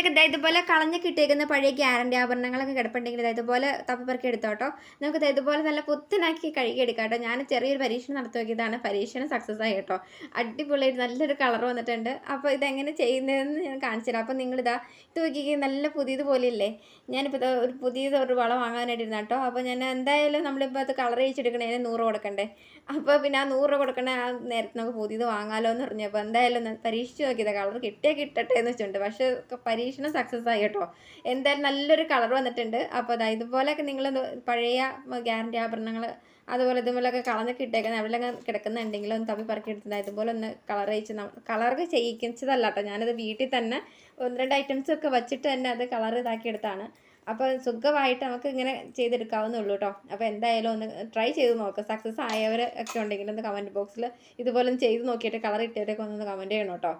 വീട്ടിലൊക്കെ ഇതുപോലെ കളഞ്ഞ് കിട്ടിയേക്കുന്ന പഴയ ഗ്യാരണ്ടി ആഭരണങ്ങളൊക്കെ കിടപ്പുണ്ടെങ്കിൽ ഇതുപോലെ തപ്പിപ്പറക്കി എടുത്തോട്ടോ. നമുക്ക് ഇതുപോലെ നല്ല പുത്തനാക്കി കഴുകിയെടുക്കാം കേട്ടോ. ഞാൻ ചെറിയൊരു പരീക്ഷണം നടത്തി നോക്കിയതാണ്. പരീക്ഷണം സക്സസ് ആയി കേട്ടോ. അടിപൊളിയായിട്ട് നല്ലൊരു കളർ വന്നിട്ടുണ്ട്. അപ്പോൾ ഇതെങ്ങനെ ചെയ്യുന്നതെന്ന് ഞാൻ കാണിച്ചു തരാം. അപ്പോൾ നിങ്ങളിതാ ഇത് നോക്കിക്കേ, നല്ല പുതിയതുപോലെയല്ലേ. ഞാനിപ്പോൾ ഒരു പുതിയതൊരു വള വാങ്ങാനായിട്ടിരുന്ന കേട്ടോ. അപ്പോൾ ഞാൻ എന്തായാലും നമ്മളിപ്പോൾ അത് കളർ ചെയ്യിച്ചെടുക്കണേന് 100 കൊടുക്കണ്ടേ. അപ്പോൾ പിന്നെ ആ 100 കൊടുക്കണേ ആ നേരത്തെ നമുക്ക് പുതിയത് വാങ്ങാമല്ലോ എന്ന് പറഞ്ഞപ്പോൾ എന്തായാലും പരീക്ഷിച്ച് നോക്കിയതാണ്. കളർ കിട്ടട്ടെ എന്ന് വെച്ചിട്ടുണ്ട്. പക്ഷേ പരീക്ഷണം സക്സസ് ആയി കേട്ടോ. എന്തായാലും നല്ലൊരു കളർ വന്നിട്ടുണ്ട്. അപ്പോൾ അതാ ഇതുപോലെയൊക്കെ നിങ്ങൾ പഴയ ഗ്യാരണ്ടി ആഭരണങ്ങൾ അതുപോലെ ഇതുപോലെയൊക്കെ കളഞ്ഞൊക്കെ ഇട്ടേക്കുന്നത് എവിടെയെല്ലാം കിടക്കുന്നുണ്ടെങ്കിൽ ഒന്ന് തപ്പി പറക്കി എടുത്തിട്ടുണ്ട്. ഇതുപോലെ ഒന്ന് കളർ ചെയ്യിച്ചതല്ല കേട്ടോ. ഞാനത് വീട്ടിൽ തന്നെ 1-2 ഐറ്റംസൊക്കെ വെച്ചിട്ട് തന്നെ അത് കളർ ഇതാക്കിയെടുത്താണ്. അപ്പോൾ സുഖമായിട്ട് നമുക്ക് ഇങ്ങനെ ചെയ്തെടുക്കാവുന്നുള്ളൂ കേട്ടോ. അപ്പോൾ എന്തായാലും ഒന്ന് ട്രൈ ചെയ്ത് നോക്കുക. സക്സസ് ആയവർ ഒക്കെ ഉണ്ടെങ്കിൽ ഒന്ന് കമൻറ്റ് ബോക്സിൽ ഇതുപോലെ ഒന്ന് ചെയ്ത് നോക്കിയിട്ട് കളർ ഇട്ടവരൊക്കെ ഒന്ന് കമൻറ്റ് ചെയ്യണം കേട്ടോ.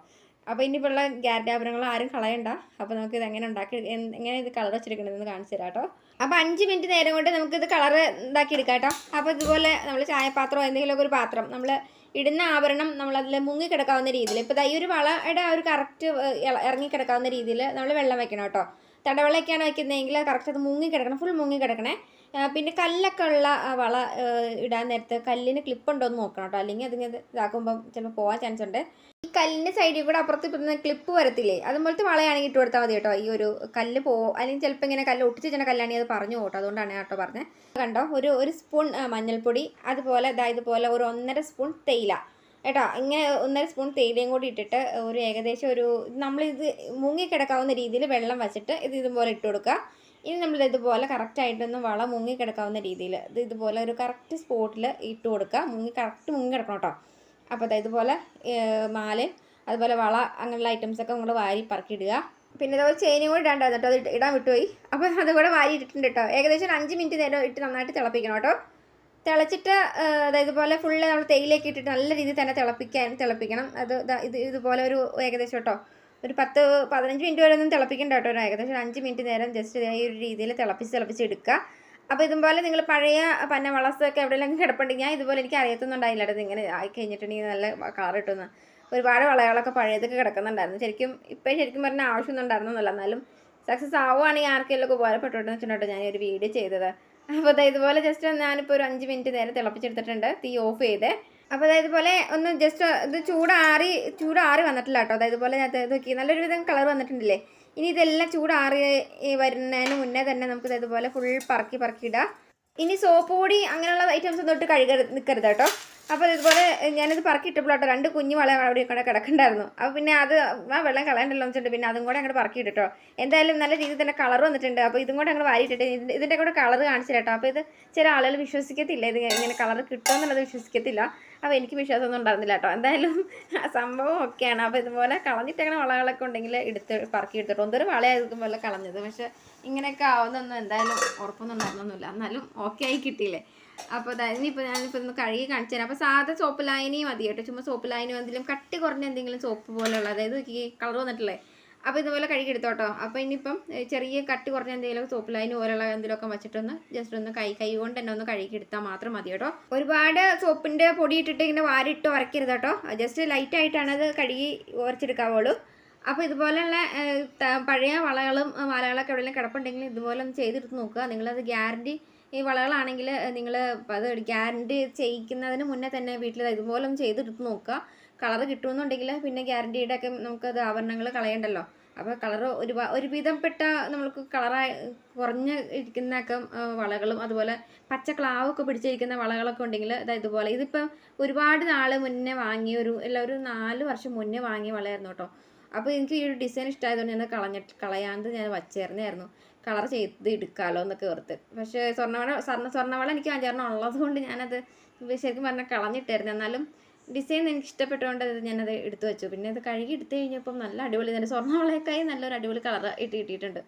അപ്പോൾ ഇനിയിപ്പോൾ ഗ്യാരണ്ടി ആഭരണങ്ങൾ ആരും കളയണ്ട. അപ്പോൾ നമുക്കിത് എങ്ങനെ ഇത് കളർ വെച്ചെടുക്കണമെന്ന് കാണിച്ചു തരാം കേട്ടോ. അപ്പോൾ 5 മിനിറ്റ് നേരം കൊണ്ട് നമുക്കിത് കളർ ഇതാക്കി എടുക്കാം കേട്ടോ. അപ്പോൾ ഇതുപോലെ നമ്മൾ ചായപാത്രം എന്തെങ്കിലുമൊക്കെ ഒരു പാത്രം നമ്മൾ ഇടുന്ന ആഭരണം നമ്മളതിൽ മുങ്ങിക്കിടക്കാവുന്ന രീതിയിൽ, ഇപ്പോൾ ഈ ഒരു വളയുടെ ഒരു കറക്റ്റ് ഇറങ്ങിക്കിടക്കാവുന്ന രീതിയിൽ നമ്മൾ വെള്ളം വെക്കണം കേട്ടോ. തടവെള്ളയൊക്കെയാണ് വയ്ക്കുന്നതെങ്കിൽ കറക്റ്റ് അത് മുങ്ങിക്കിടക്കണം, ഫുൾ മുങ്ങിക്കിടക്കണേ. പിന്നെ കല്ലൊക്കെ ഉള്ള വള ഇടാൻ നേരത്ത് കല്ലിന് ക്ലിപ്പുണ്ടോ എന്ന് നോക്കണം കേട്ടോ. അല്ലെങ്കിൽ അതിങ്ങനെ ഇതാക്കുമ്പം ചിലപ്പോൾ പോകാൻ ചാൻസ് ഉണ്ട്. ഈ കല്ലിൻ്റെ സൈഡിൽ കൂടെ അപ്പുറത്ത് ഇപ്പം ക്ലിപ്പ് വരത്തില്ലേ, അതുപോലത്തെ വളയാണെങ്കിൽ ഇട്ട് കൊടുത്താൽ മതി കേട്ടോ. ഈ ഒരു കല്ല് അല്ലെങ്കിൽ ചിലപ്പോൾ ഇങ്ങനെ കല്ല് ഒട്ടിച്ച് വെച്ചാൽ കല്ലാണെങ്കിൽ അത് പറഞ്ഞു കേട്ടോ. അതുകൊണ്ടാണ് കേട്ടോ പറഞ്ഞത്. കണ്ടോ, ഒരു സ്പൂൺ മഞ്ഞൾപ്പൊടി, അതുപോലെ ഇതുപോലെ ഒരു 1.5 സ്പൂൺ തേയില കേട്ടോ. ഇങ്ങനെ 1.5 സ്പൂൺ തേയിലയും കൂടി ഇട്ടിട്ട് ഒരു ഏകദേശം നമ്മളിത് മുങ്ങിക്കിടക്കാവുന്ന രീതിയിൽ വെള്ളം വെച്ചിട്ട് ഇതുപോലെ ഇട്ട് കൊടുക്കുക. ഇനി നമ്മൾ ഇതുപോലെ കറക്റ്റായിട്ടൊന്ന് വള മുങ്ങിക്കിടക്കാവുന്ന രീതിയിൽ ഇതുപോലെ ഒരു കറക്റ്റ് സ്പോട്ടിൽ ഇട്ട് കൊടുക്കുക. കറക്റ്റ് മുങ്ങി കിടക്കണം കേട്ടോ. അപ്പോൾ ഇതുപോലെ മാലയും അതുപോലെ വള അങ്ങനെയുള്ള ഐറ്റംസൊക്കെ നമ്മൾ വാരി പറക്കിയിടുക. പിന്നെ ഇതുപോലെ ചെയിനും കൂടി ഇടാണ്ടായിരുന്നു കേട്ടോ. അത് ഇടാൻ വിട്ടുപോയി. അപ്പോൾ അതുകൂടെ വാരി ഇട്ടിട്ടുണ്ട് കേട്ടോ. ഏകദേശം ഒരു 5 മിനിറ്റ് നേരം ഇട്ട് നന്നായിട്ട് തിളപ്പിക്കണം കേട്ടോ. തിളച്ചിട്ട് ഇതുപോലെ ഫുള്ള് നമ്മൾ തേയിലേക്ക് ഇട്ടിട്ട് നല്ല രീതിയിൽ തന്നെ തിളപ്പിക്കണം. ഇതുപോലെ ഒരു ഏകദേശം കേട്ടോ ഒരു 10-15 മിനിറ്റ് വരെ ഒന്നും തിളപ്പിക്കണ്ട കേട്ടോ. ഏകദേശം 5 മിനിറ്റ് നേരം ജസ്റ്റ് ഈ ഒരു രീതിയിൽ തിളപ്പിച്ച് എടുക്കുക. അപ്പോൾ ഇതുപോലെ നിങ്ങൾ പഴയ പന്ന വളസൊക്കെ എവിടെയെങ്കിലും കിടപ്പുണ്ടെങ്കിൽ ഞാൻ ഇതുപോലെ എനിക്ക് അറിയത്തൊന്നുണ്ടായില്ല കേട്ടോ. ഇങ്ങനെ ആയിക്കഴിഞ്ഞിട്ടുണ്ടെങ്കിൽ നല്ല കളർ കിട്ടുമെന്ന്. ഒരുപാട് വളകളൊക്കെ പഴയതൊക്കെ കിടക്കുന്നുണ്ടായിരുന്നു. ശരിക്കും പറഞ്ഞാൽ ആവശ്യമൊന്നും ഉണ്ടായിരുന്നൊന്നുമല്ല. എന്നാലും സക്സസ് ആവുകയാണെങ്കിൽ ആർക്കെല്ലാം ഉപകാരപ്പെട്ടോട്ടെന്ന് വെച്ചിട്ടുണ്ടോ ഞാൻ ഒരു വീഡിയോ ചെയ്തത്. അപ്പോൾ ഇതുപോലെ ജസ്റ്റ് ഞാനിപ്പോൾ ഒരു 5 മിനിറ്റ് നേരം തിളപ്പിച്ചെടുത്തിട്ടുണ്ട്. തീ ഓഫ് ചെയ്തേ. അപ്പോൾ ഇതുപോലെ ഒന്ന് ജസ്റ്റ് ഇത് ചൂടാറി വന്നിട്ടില്ല കേട്ടോ. ഇതുപോലെ ഞാൻ നോക്കി നല്ലൊരു വിധം കളർ വന്നിട്ടുണ്ടല്ലേ. ഇനി ഇതെല്ലാം ചൂടാറി വരുന്നതിന് മുന്നേ തന്നെ നമുക്ക് ഇതുപോലെ ഫുൾ പറക്കിയിടാം. ഇനി സോപ്പ് പൊടി അങ്ങനെയുള്ള ഐറ്റംസ് ഒന്നും ഇട്ട് നിൽക്കരുത് കേട്ടോ. അപ്പോൾ ഇതുപോലെ ഞാനിത് പറക്കിയിട്ടപ്പോഴാട്ടോ 2 കുഞ്ഞു വള അവിടെ കൂടെ കിടക്കണ്ടായിരുന്നു. അപ്പോൾ പിന്നെ അത് ആ വെള്ളം കളയണ്ടല്ലോ എന്ന് വെച്ചിട്ട് പിന്നെ അതും കൂടെ അങ്ങോട്ട് പറക്കിയിട്ടോ. എന്തായാലും നല്ല രീതിയിൽ തന്നെ കളർ വന്നിട്ടുണ്ട്. അപ്പോൾ ഇതും കൂടെ അങ്ങോട്ട് വാരിയിട്ടിട്ട് ഇതിൻ്റെ കൂടെ കളർ കാണിച്ചു കേട്ടോ. അപ്പോൾ ഇത് ചില ആളുകൾ വിശ്വസിക്കത്തില്ല, ഇത് ഇങ്ങനെ കളർ കിട്ടുമെന്നുള്ളത് വിശ്വസിക്കത്തില്ല. അപ്പോൾ എനിക്ക് വിശ്വാസമൊന്നും ഉണ്ടായിരുന്നില്ല കേട്ടോ. എന്തായാലും സംഭവം ഒക്കെയാണ്. അപ്പോൾ ഇതുപോലെ കളഞ്ഞിട്ട് അങ്ങനെ വളകളൊക്കെ ഉണ്ടെങ്കിൽ പറക്കിയെടുത്തിട്ടോ. എന്തൊരു വളയായിരിക്കും പോലെ കളഞ്ഞത്. പക്ഷേ ഇങ്ങനെയൊക്കെ ആവുന്നൊന്നും എന്തായാലും ഉറപ്പൊന്നും ഉണ്ടായിരുന്നൊന്നുമില്ല. എന്നാലും ഓക്കെ ആയി കിട്ടിയില്ലേ. അപ്പോൾ ഞാനിപ്പോൾ ഒന്ന് കഴുകി കാണിച്ചു തരാം. അപ്പോൾ സാധാ സോപ്പ് ലായനി മതി കേട്ടോ. ചുമ്മാ സോപ്പ് ലായനി എന്തെങ്കിലും കട്ടി കുറഞ്ഞ എന്തെങ്കിലും സോപ്പ് പോലെയുള്ള, അതായത് കളർ വന്നിട്ടില്ലേ, അപ്പോൾ ഇതുപോലെ കഴുകി എടുത്തോട്ടോ. അപ്പോൾ ഇനിയിപ്പം ചെറിയ കട്ടി കുറഞ്ഞ എന്തെങ്കിലും സോപ്പ് ലൈന് പോലുള്ള എന്തെങ്കിലുമൊക്കെ വെച്ചിട്ടൊന്ന് ജസ്റ്റ് ഒന്ന് കൈ കൊണ്ട് തന്നെ ഒന്ന് കഴുകി എടുത്താൽ മാത്രം മതി കേട്ടോ. ഒരുപാട് സോപ്പിൻ്റെ പൊടി ഇട്ടിട്ട് ഇങ്ങനെ വാരിട്ട് ഉരയ്ക്കരുത് കേട്ടോ. ജസ്റ്റ് ലൈറ്റായിട്ടാണ് അത് കഴുകി ഉരച്ചെടുക്കാവുള്ളൂ. അപ്പോൾ ഇതുപോലെയുള്ള പഴയ മാലകളൊക്കെ എവിടെയെങ്കിലും കിടപ്പുണ്ടെങ്കിൽ ഇതുപോലെ ഒന്ന് ചെയ്തെടുത്ത് നോക്കുക. നിങ്ങളത് ഗ്യാരണ്ടി ഈ വളകളാണെങ്കിൽ നിങ്ങൾ അത് ഗ്യാരണ്ടി ചെയ്യിക്കുന്നതിന് മുന്നേ തന്നെ വീട്ടിൽ ഇതുപോലെ ഒന്ന് ചെയ്തെടുത്ത് നോക്കുക. കളർ കിട്ടുമെന്നുണ്ടെങ്കിൽ പിന്നെ ഗ്യാരണ്ടിയുടെ ഒക്കെ നമുക്കത് ആഭരണങ്ങൾ കളയണ്ടല്ലോ. അപ്പോൾ കളർ ഒരുവിധപ്പെട്ട നമ്മൾക്ക് കളറായി കുറഞ്ഞ് ഇരിക്കുന്നൊക്കെ വളകളും അതുപോലെ പച്ച ക്ലാവൊക്കെ പിടിച്ചിരിക്കുന്ന വളകളൊക്കെ ഉണ്ടെങ്കിൽ ഇതുപോലെ ഇതിപ്പം ഒരുപാട് നാൾ മുന്നേ വാങ്ങിയ ഒരു 4 വർഷം മുന്നേ വാങ്ങിയ വളയായിരുന്നു കേട്ടോ. അപ്പോൾ എനിക്ക് ഈ ഒരു ഡിസൈൻ ഇഷ്ടമായതുകൊണ്ട് ഞാൻ കളയാണ്ട് ഞാൻ വച്ചേർന്നായിരുന്നു. കളർ ചെയ്ത് എടുക്കാമല്ലോ എന്നൊക്കെ ഓർത്ത്. പക്ഷേ സ്വർണ്ണവള എനിക്ക് 5-6 ഉള്ളത് കൊണ്ട് ഞാനത് ശരിക്കും പറഞ്ഞാൽ കളഞ്ഞിട്ടായിരുന്നു. എന്നാലും ഡിസൈൻ എനിക്ക് ഇഷ്ടപ്പെട്ടുകൊണ്ട് ഞാനത് എടുത്തു വെച്ചു. പിന്നെ അത് കഴുകി എടുത്തു കഴിഞ്ഞപ്പം നല്ല അടിപൊളി തന്നെ സ്വർണ്ണവളയൊക്കെയായി നല്ലൊരു അടിപൊളി കളർ കിട്ടിയിട്ടുണ്ട്.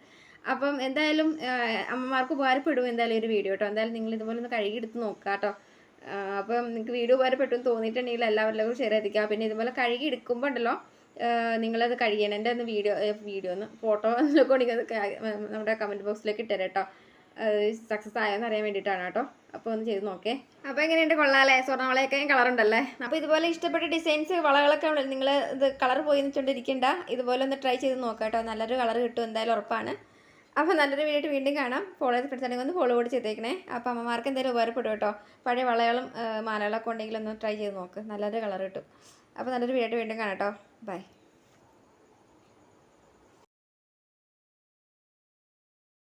അപ്പം എന്തായാലും അമ്മമാർക്ക് ഉപകാരപ്പെടും എന്തായാലും ഒരു വീഡിയോ കേട്ടോ. എന്തായാലും നിങ്ങൾ ഇതുപോലെ ഒന്ന് കഴുകി എടുത്ത് നോക്കുക കേട്ടോ. അപ്പം നിങ്ങൾക്ക് വീഡിയോ ഉപകാരപ്പെട്ടു എന്ന് തോന്നിയിട്ടുണ്ടെങ്കിൽ എല്ലാവരിലും ഷെയർ ചെയ്തിരിക്കുക. പിന്നെ ഇതുപോലെ കഴുകി എടുക്കുമ്പോൾ ഉണ്ടല്ലോ നിങ്ങളത് കഴിയണം. എൻ്റെ ഒന്ന് വീഡിയോ ഒന്ന് ഫോട്ടോ ഒക്കെ ഉണ്ടെങ്കിൽ നമ്മുടെ കമൻറ്റ് ബോക്സിലേക്ക് ഇട്ടുതരാം കേട്ടോ. സക്സസ് ആയെന്ന് അറിയാൻ വേണ്ടിയിട്ടാണ് കേട്ടോ. അപ്പോൾ ഒന്ന് ചെയ്ത് നോക്കേ. അപ്പോൾ എങ്ങനെയുണ്ട്, കൊള്ളാമല്ലേ? സ്വർണ്ണവളയൊക്കെ കളറുണ്ടല്ലേ? അപ്പോൾ ഇതുപോലെ ഇഷ്ടപ്പെട്ട ഡിസൈൻസ് വളകളൊക്കെ നിങ്ങൾ ഇത് കളർ പോയി വെച്ചുകൊണ്ടിരിക്കണ്ട, ഇതുപോലെ ഒന്ന് ട്രൈ ചെയ്ത് നോക്കാം കേട്ടോ. നല്ലൊരു കളർ കിട്ടും എന്തായാലും, ഉറപ്പാണ്. അപ്പോൾ നല്ലൊരു വീഡിയോ വീണ്ടും കാണാം. ഫോളോ ചെയ്ത് ഫ്രണ്ട്സാണെങ്കിൽ ഒന്ന് ഫോളോ കൂടി ചെയ്തേക്കണേ. അപ്പോൾ അമ്മമാർക്ക് എന്തെങ്കിലും ഉപകാരപ്പെടും കേട്ടോ. പഴയ വളകളും മാലകളൊക്കെ ഉണ്ടെങ്കിൽ ഒന്ന് ട്രൈ ചെയ്ത് നോക്ക്, നല്ലൊരു കളർ കിട്ടും. അപ്പോൾ നല്ലൊരു വീഡിയോ വീണ്ടും കാണാം കേട്ടോ. ബൈ.